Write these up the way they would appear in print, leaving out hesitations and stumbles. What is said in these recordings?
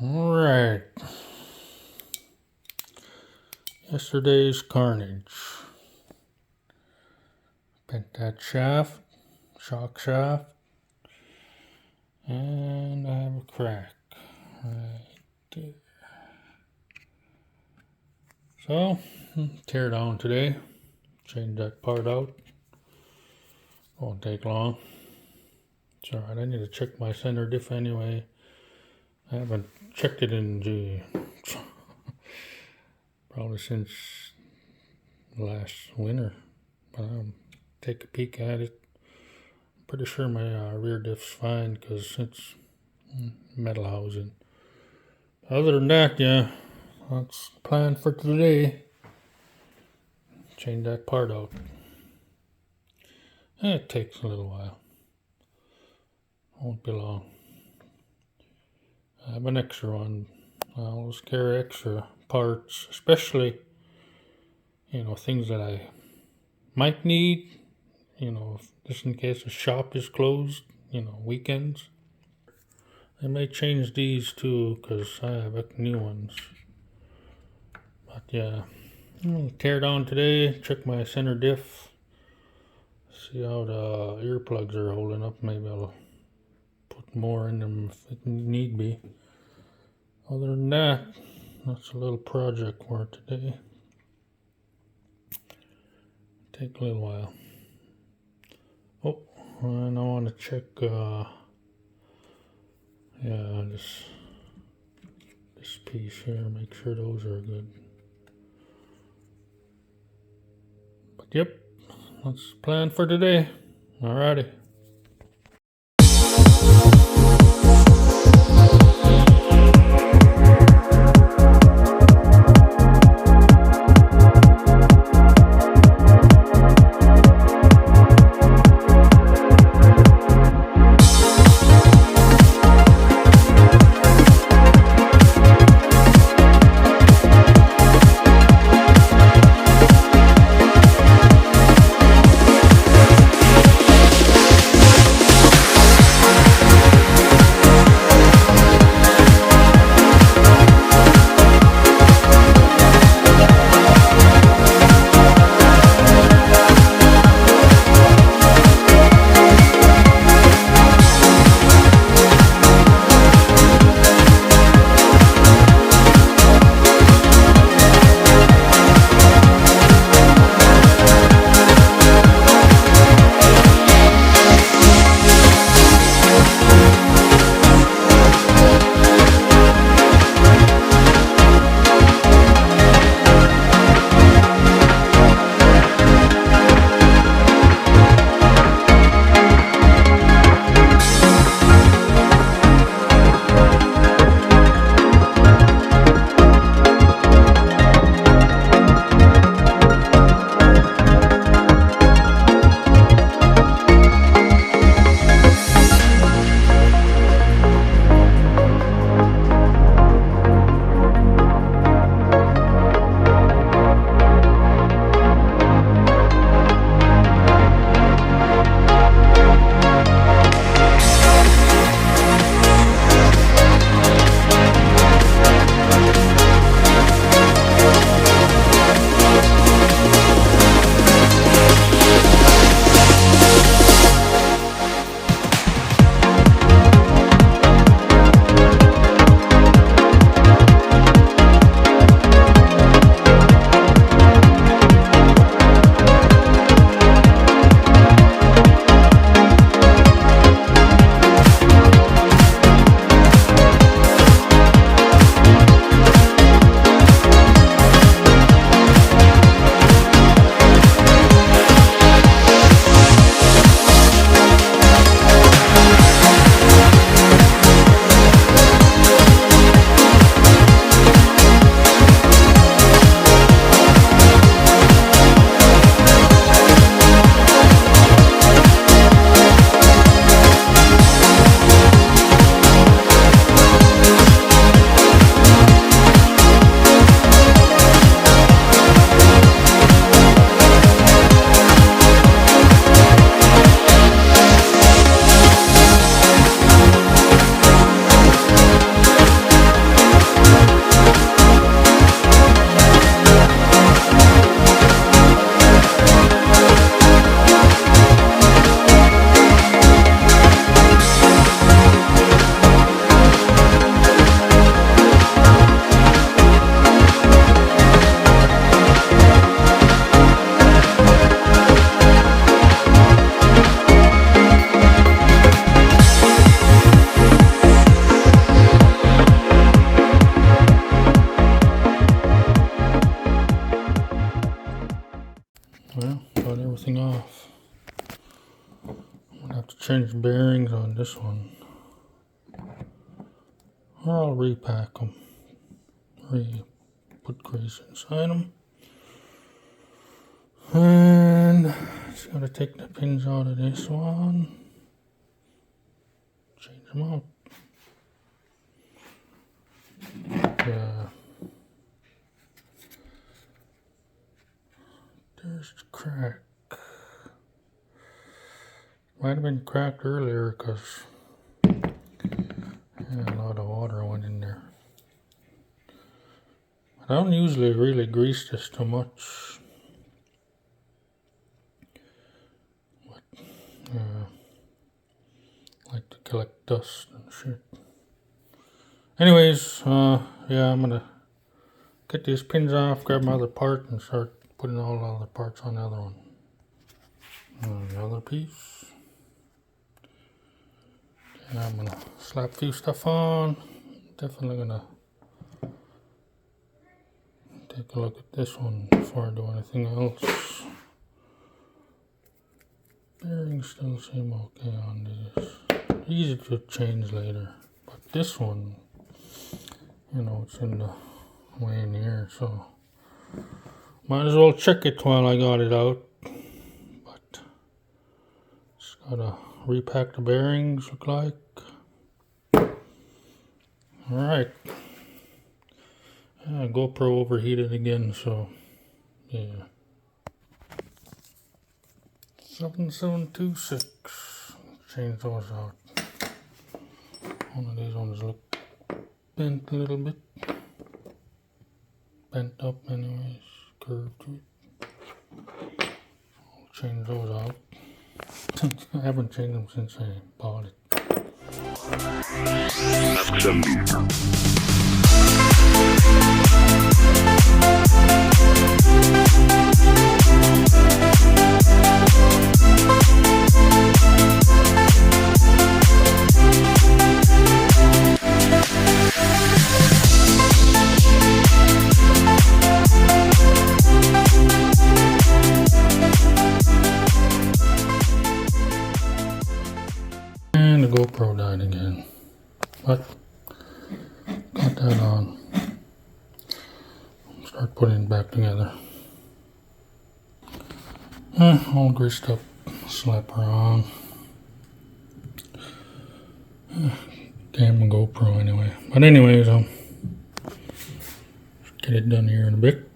Alright. Yesterday's carnage. Bent that shaft, shock shaft, and I have a crack right there. So, tear down today, change that part out. Won't take long. It's alright, I need to check my center diff anyway. I haven't checked it in probably since last winter, but I'll take a peek at it. I'm pretty sure my rear diff's fine because it's metal housing. Other than that, yeah, that's the plan for today. Change that part out. It takes a little while. Won't be long. I have an extra one. I always carry extra parts, especially, things that I might need, just in case the shop is closed, weekends. I may change these too, because I have new ones. But yeah, I'll tear down today, check my center diff, see how the earplugs are holding up. Maybe I'll put more in them if it need be. Other than that, that's a little project for today. Take a little while. Oh, and I want to check this piece here, make sure those are good. But yep, that's the plan for today. Alrighty. change the bearings on this one. Or I'll repack them. Put grease inside them. And just gotta take the pins out of this one. Change them out. There's the crack. Might have been cracked earlier because a lot of water went in there. I don't usually really grease this too much. But like to collect dust and shit. Anyways, yeah, I'm gonna get these pins off, grab my other part, and start putting all the other parts on the other one. And the other piece. And I'm gonna slap a few stuff on. Definitely gonna take a look at this one before I do anything else. Bearings still seem okay on this. Easy to change later, but this one, you know, it's in the way in here, so might as well check it while I got it out. But just gotta repack the bearings, look like. Alright. GoPro overheated again, so yeah. 7726. Change those out. One of these ones look bent a little bit. Bent up anyways, curved to it. I'll change those out. I haven't changed them since I bought it. And the GoPro died again, but got that on. Start putting it back together. All greased up, slap her on. Damn GoPro anyway. But anyways, I'll get it done here in a bit.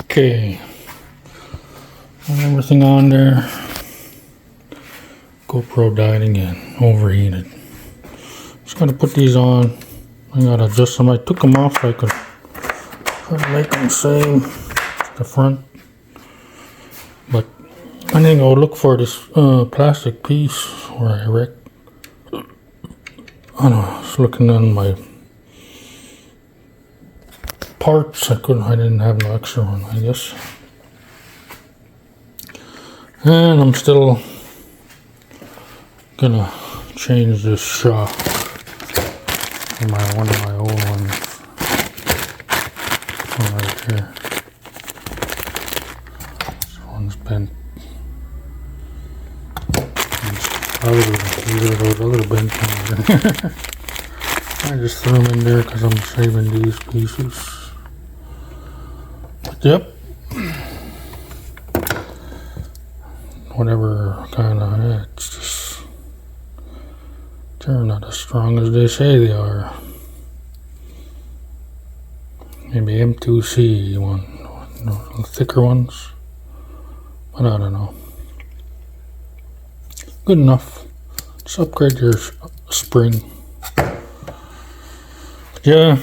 Okay, everything on there. GoPro died again, overheated. Just gotta put these on. I gotta adjust them. I took them off so I could try to make them same the front. But I think I'll look for this plastic piece where I wrecked. I don't know, I was looking on my parts. I didn't have no extra one, I guess. And I'm still gonna change this shock in one of my old ones. This one right here. This one's bent. These are those other bent ones in here. I just threw them in there because I'm saving these pieces. But yep. Whatever kind of, it's just, they're not as strong as they say they are. Maybe M2C one, the thicker ones, but I don't know. Good enough. Just upgrade your spring. But yeah,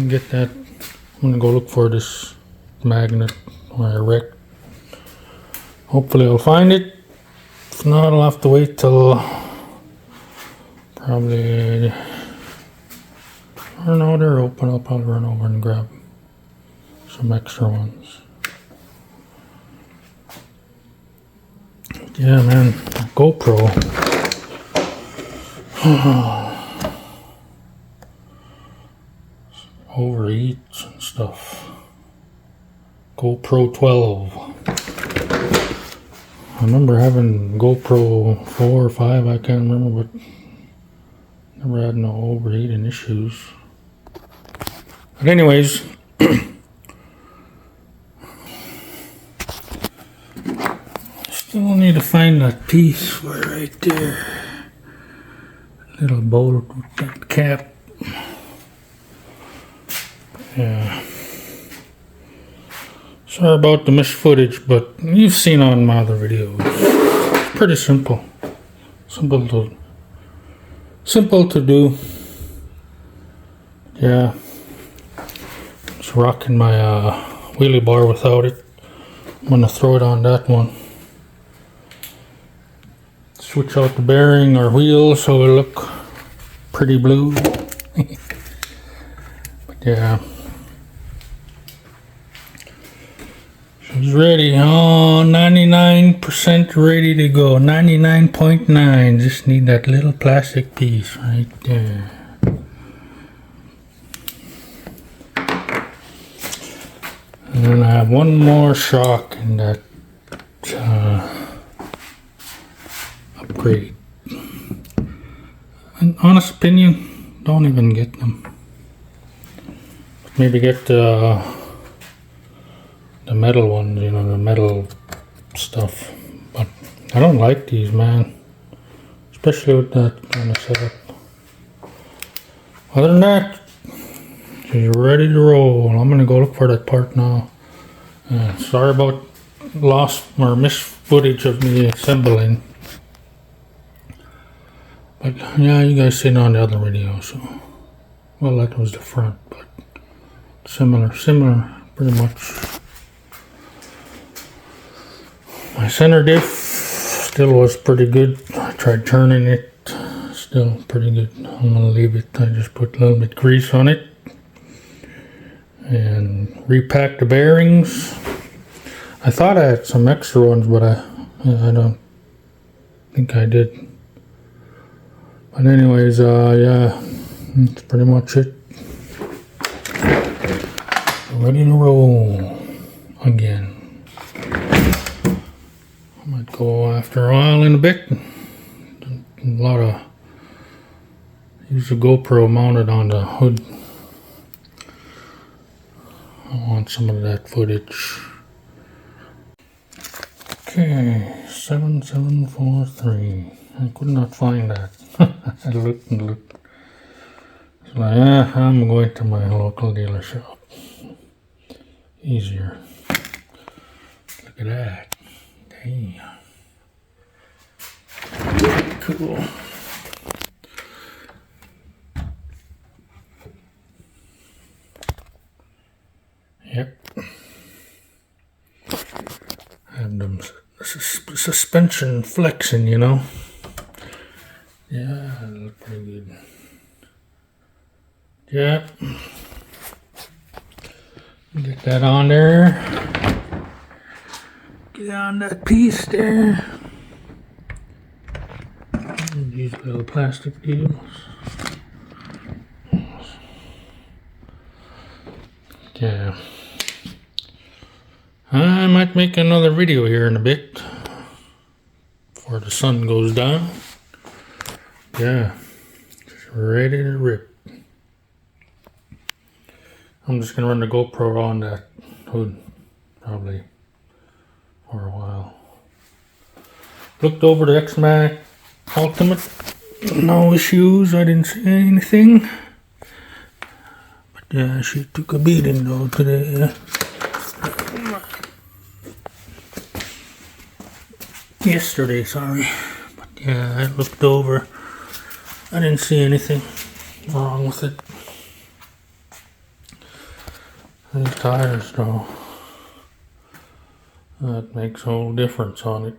get that. I'm gonna go look for this magnet where I wrecked. Hopefully I'll find it. If not, I'll have to wait till probably, I don't know, they're open. I'll probably run over and grab some extra ones. Yeah, man, GoPro. Overeats and stuff. GoPro 12. I remember having GoPro 4 or 5, I can't remember, but never had no overheating issues. But anyways, still need to find that piece right there. Little bolt with that cap. Yeah. Sorry about the missed footage, but you've seen on my other videos. It's pretty simple. Simple to do. Yeah. Just rocking my wheelie bar without it. I'm gonna throw it on that one. Switch out the bearing or wheel so it'll look pretty blue. But yeah. She's ready. Oh, 99% ready to go. 99.9. Just need that little plastic piece right there. And then I have one more shock in that upgrade. An honest opinion, don't even get them. Maybe get the metal ones, you know, the metal stuff. But I don't like these, man. Especially with that kind of setup. Other than that, she's ready to roll. I'm gonna go look for that part now. Sorry about lost or missed footage of me assembling. But yeah, you guys seen on the other video, so well, that was the front, but similar, pretty much. My center diff still was pretty good. I tried turning it, still pretty good. I'm gonna leave it. I just put a little bit grease on it and repack the bearings. I thought I had some extra ones, but I don't think I did. But anyways, yeah, that's pretty much it. Ready to roll again. I might go after oil in a bit. Use the GoPro mounted on the hood. I want some of that footage. Okay, 7743. I could not find that. I looked and looked. It's like, I'm going to my local dealer shop. Easier. Look at that. Damn. Cool. Yep. Have them suspension flexing, you know. Yeah, that look pretty good. Yeah. Get that on there. Get on that piece there. These little plastic deals. Yeah. I might make another video here in a bit before the sun goes down. Yeah. Just ready to rip. I'm just gonna run the GoPro on that hood probably for a while. Looked over the X-Maxx Ultimate, no issues, I didn't see anything. But yeah, she took a beating though today. Yesterday, sorry. But yeah, I looked over, I didn't see anything wrong with it. These tires though, that makes a whole difference on it.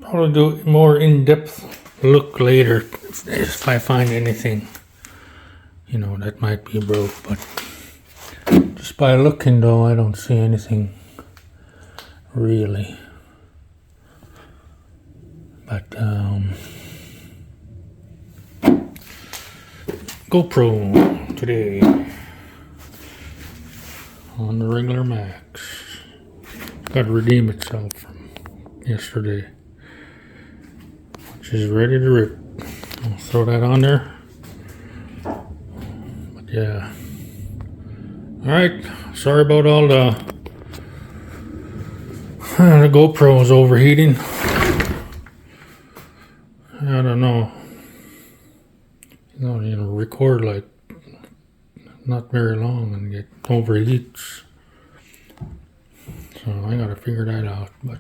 Probably do a more in-depth look later if I find anything, you know, that might be broke. But just by looking though, I don't see anything really. But GoPro today on the regular Max. Got to redeem itself from yesterday, which is ready to rip. I'll throw that on there. But yeah. Alright, sorry about all the GoPro is overheating. I don't know. You know, record like not very long and get overheats. So I gotta figure that out. But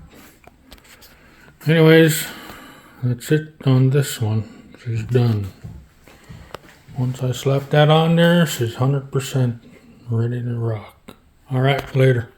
anyways, that's it on this one. She's done. Once I slap that on there, she's 100% ready to rock. Alright, later.